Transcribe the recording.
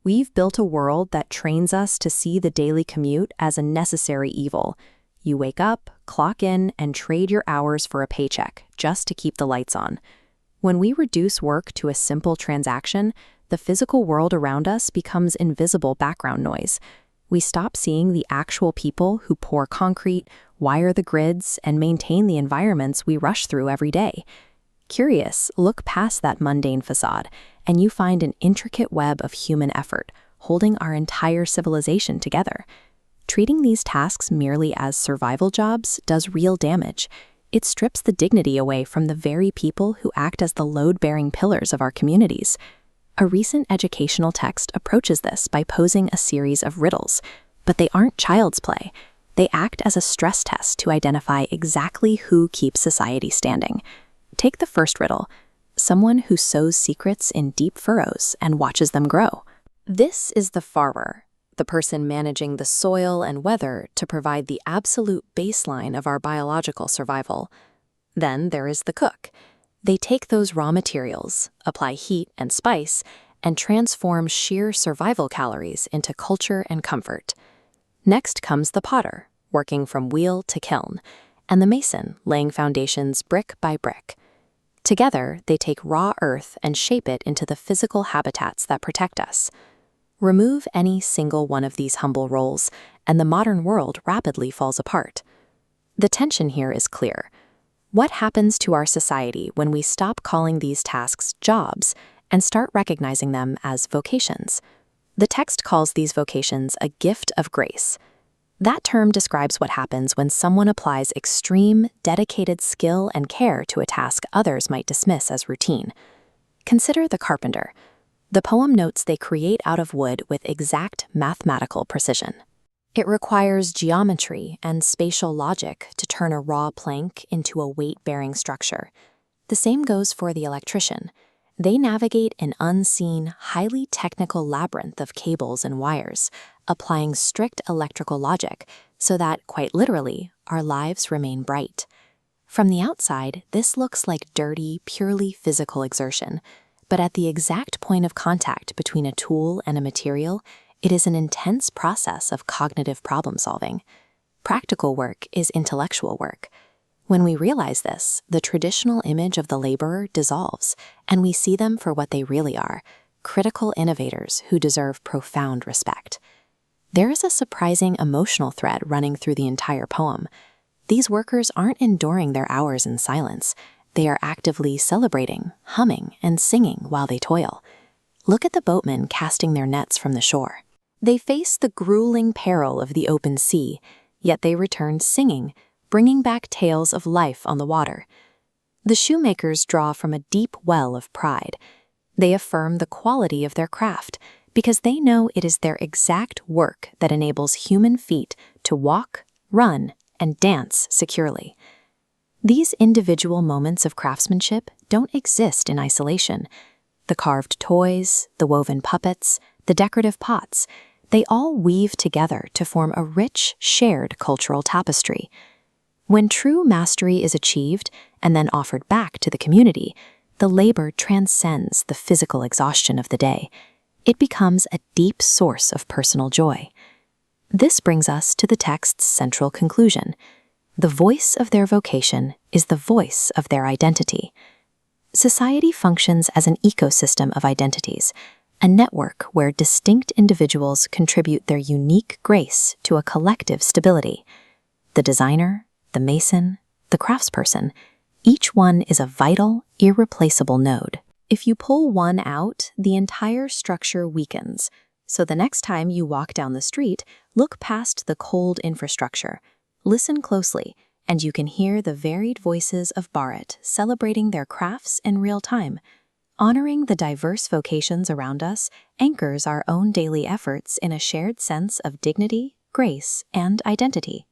We've built a world that trains us to see the daily commute as a necessary evil. You wake up, clock in, and trade your hours for a paycheck, just to keep the lights on. When we reduce work to a simple transaction, the physical world around us becomes invisible background noise. We stop seeing the actual people who pour concrete, wire the grids, and maintain the environments we rush through every day. Curious, look past that mundane facade, and you find an intricate web of human effort, holding our entire civilization together. Treating these tasks merely as survival jobs does real damage. It strips the dignity away from the very people who act as the load-bearing pillars of our communities. A recent educational text approaches this by posing a series of riddles, but they aren't child's play. They act as a stress test to identify exactly who keeps society standing. Take the first riddle: someone who sows secrets in deep furrows and watches them grow. This is the farmer, the person managing the soil and weather to provide the absolute baseline of our biological survival. Then there is the cook. They take those raw materials, apply heat and spice, and transform sheer survival calories into culture and comfort. Next comes the potter, working from wheel to kiln, and the mason, laying foundations brick by brick. Together, they take raw earth and shape it into the physical habitats that protect us. Remove any single one of these humble roles, and the modern world rapidly falls apart. The tension here is clear. What happens to our society when we stop calling these tasks jobs and start recognizing them as vocations? The text calls these vocations a gift of grace. That term describes what happens when someone applies extreme, dedicated skill and care to a task others might dismiss as routine. Consider the carpenter. The poem notes they create out of wood with exact mathematical precision. It requires geometry and spatial logic to turn a raw plank into a weight-bearing structure. The same goes for the electrician. They navigate an unseen, highly technical labyrinth of cables and wires, applying strict electrical logic so that, quite literally, our lives remain bright. From the outside, this looks like dirty, purely physical exertion, but at the exact point of contact between a tool and a material, it is an intense process of cognitive problem-solving. Practical work is intellectual work. When we realize this, the traditional image of the laborer dissolves, and we see them for what they really are: critical innovators who deserve profound respect. There is a surprising emotional thread running through the entire poem. These workers aren't enduring their hours in silence. They are actively celebrating, humming, and singing while they toil. Look at the boatmen casting their nets from the shore. They face the grueling peril of the open sea, yet they return singing, bringing back tales of life on the water. The shoemakers draw from a deep well of pride. They affirm the quality of their craft because they know it is their exact work that enables human feet to walk, run, and dance securely. These individual moments of craftsmanship don't exist in isolation. The carved toys, the woven puppets, the decorative pots, they all weave together to form a rich, shared cultural tapestry. When true mastery is achieved and then offered back to the community, the labor transcends the physical exhaustion of the day. It becomes a deep source of personal joy. This brings us to the text's central conclusion. The voice of their vocation is the voice of their identity. Society functions as an ecosystem of identities, a network where distinct individuals contribute their unique grace to a collective stability. The designer, the mason, the craftsperson, each one is a vital, irreplaceable node. If you pull one out, the entire structure weakens. So the next time you walk down the street, look past the cold infrastructure. Listen closely, and you can hear the varied voices of Bharat celebrating their crafts in real time. Honoring the diverse vocations around us anchors our own daily efforts in a shared sense of dignity, grace, and identity.